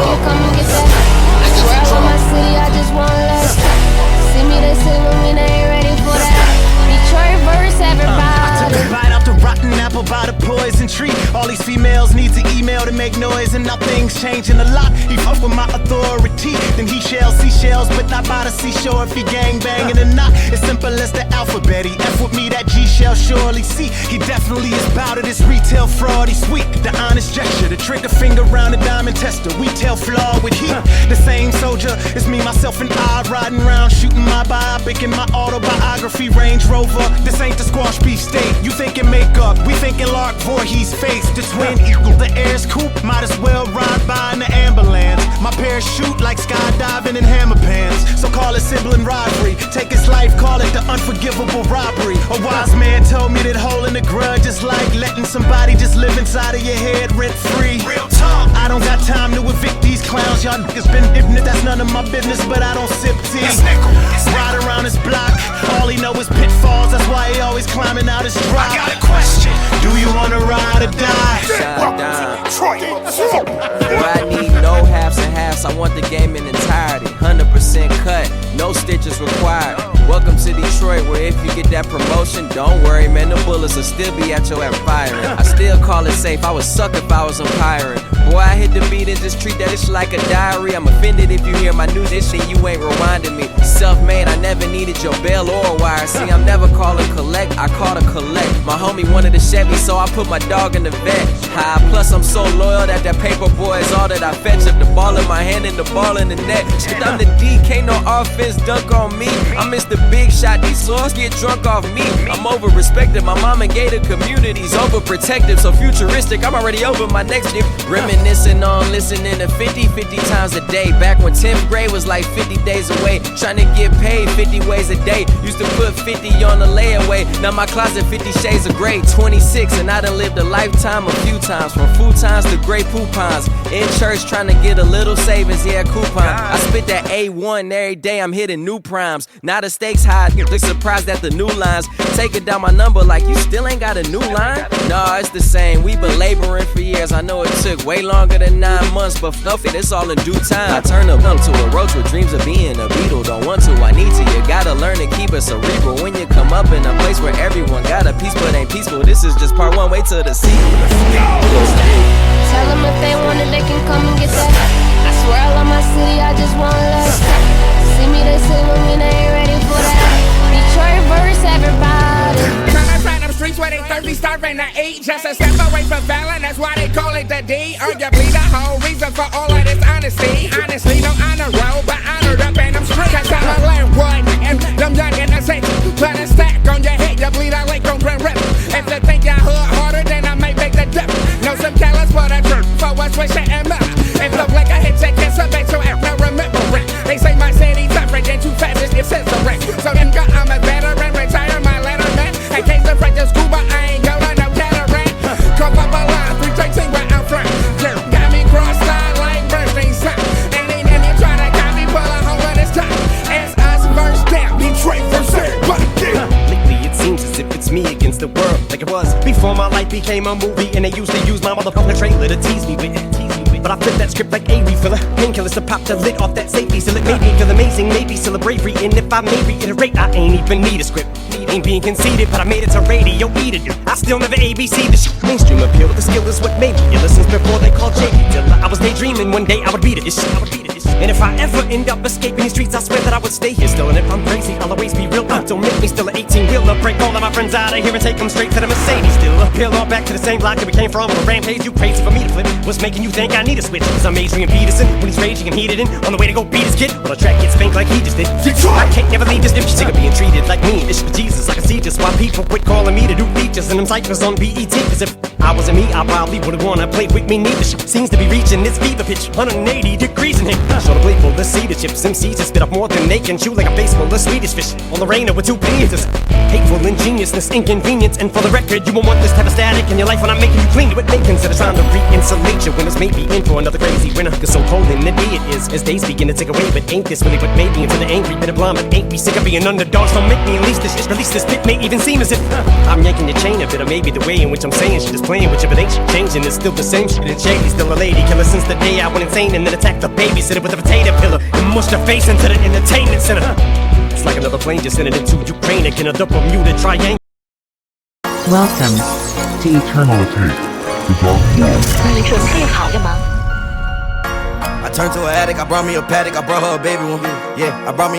they can come and get that. I swear I love my city, I just want less. See me, they say when they ain't ready for that. Detroit verse, everybody. I took a bite out the rotten apple by the poison tree. All these females need to email to make noise, and now things changing a lot. He fuck with my authority, then he shall see shells, but not by the seashore if he gang banging or not. It's simple as the alphabet. He F with me, that G shall surely see. He definitely is bout it. This retail fraud, he's sweet. The honest gesture, the trigger finger round the diamond tester. We tell flaw with heat. The same soldier, it's me, myself, and I riding around shooting my biopic in my autobiography Range Rover. This ain't the squash beef steak. You thinking makeup, we thinking Lark Voorhees face. The twin equal, the air's coupe. Might as well ride by in the ambulance. My parachute like skydiving in hammer pants. So call it sibling rivalry. Take his life, call it the unforgivable robbery. A wise man told me that holding a grudge is like letting somebody just live inside of your head rent free. Real talk. I don't got time to evict these clowns. Y'all niggas been ignorant, that's none of my business, but I don't sip tea. Ride around his block, all he know is pitfalls. That's why he always climbing out his drop. I got a question. Do you wanna ride or die? Boy, I need no halves and halves. I want the game in entirety. 100% cut, no stitches required. Welcome to Detroit, where if you get that promotion, don't worry, man, the bullets will still be at your ass firing. I still call it safe, I would suck if I was umpiring. Boy, I hit the beat and just treat that shit like a diary. I'm offended if you hear my new this shit, you ain't rewinding me. Self-made, I never needed your bail or a wire. See, I'm never calling collect, I call to collect. My homie wanted a Chevy, so I put my dog in the vet. High, plus I'm so loyal that paper boy is all that I fetch. If the ball in my hand and the ball in the net. Shit, I'm the D, can't no offense dunk on me. I miss the big shot, these souls get drunk off me. I'm over-respected, my mom and gated communities overprotective, so futuristic, I'm already over my next dip. Reminiscing on listening to 50 times a day. Back when 10th grade was like 50 days away. Trying to get paid 50 ways a day. Used to put 50 on the layaway. Now my closet 50 shades of gray. 26 and I done lived a lifetime a few times. From futons to gray poupons. In church trying to get a little savings, yeah, coupon. I spit that A1 every day, I'm hitting new primes. Now the stakes high, look surprised at the new lines. Taking down my number like you still ain't got a new line? Nah, it's the same, we been laboring for years. I know it took way longer than 9 months, but fuck it, it's all in due time. I turn up to a roach with dreams of being a beetle. Don't want to, I need to. You gotta learn to keep it cerebral when you come up in a place where everyone got a piece but ain't peaceful. This is just part one, wait till the sequel. Tell them if they want it, they can come and get that. I swear I love my city, I just want less. See me, they say when they ain't ready for that. Detroit verse, everybody. Tryna find them streets where they thirsty, starving to eat. Just a step away from violence, that's why they call it the D. Arguably the whole reason for all of this honesty. Honestly, no honor roll, but honored up in them streets. Cause I'm a landlord, and them young innocent. Put a stack on your head, you bleed out like on Grand Rip. If you think your hood harder, then I may make the dip. Know some callous for the truth, for what's wishing and up. If look like a hit, check it, so they so act, now remember it. They say my city tougher than too fast, it's censoring. So then God, I'm a veteran, retire my letterman. In case the French is scuba, I ain't going no cataract. Cup up a line, 313 right out front. Got me cross-eyed like Bernstein's son. And then you try to got me, pull a hole in this time. It's us versus them, Detroit versus everybody. Lately it seems as if it's me against the world, like it was before my life became a movie. And they used to use my motherfucking trailer to tease me with. But I flip that script like a refiller. Painkillers to pop the lid off that safety. Still it made me feel amazing, maybe still a bravery. And if I may reiterate, I ain't even need a script. Ain't being conceited, but I made it to radio, eat it. I still never ABC the shit. Mainstream appeal, but the skill is what made me. Ever since before they called JD Dilla, I was daydreaming one day I would beat it. And if I ever end up escaping the streets, I swear that I would stay here still. And if I'm crazy, I'll always be real. Don't make me still an 18-wheeler. Break all of my friends out of here and take them straight to the Mercedes still. Peel all back to the same block that we came from on a rampage. You crazy for me to flip? What's making you think I need a switch? Cause I'm Adrian Peterson when he's raging and heated in. On the way to go beat his kid, well, the track gets spanked like he just did. I can't never leave this dip. Sick of being treated like me. This for Jesus, I can see just why people quit calling me to do features and them cyphers on BET. Cause if I wasn't me, I probably would've wanna play with me. Neither seems to be reaching its fever pitch, 180 degrees in here. Show the playful, the cedar chips, MCs just spit up more than they can chew like a face full of Swedish fish on the rainer with 2 penises. Hateful ingeniousness, inconvenience, and for the record, you won't want this type of static in your life when I'm making you clean to it. They consider trying to re-insulate your winners, maybe in for another crazy winter. Cause so cold in the day it is, as days begin to take away. But ain't this really what made me into the angry bit of blonde? But ain't we sick of being underdogs? Don't make me release this bit may even seem as if I'm yanking your chain a bit, or maybe the way in which I'm saying shit is playing with you, but ain't shit changing. It's still the same shit and shady. Still a lady killer since the day I went insane and then attacked the babysitter with a potato pillar and mushed her face into the entertainment center. It's like another plane just sending into Ukraine again, a Bermuda Triangle. Welcome to Eternity, the Dark World. 你准备好了吗？ I turned to an addict, I brought me a paddock, I brought her a baby one. Yeah, I brought me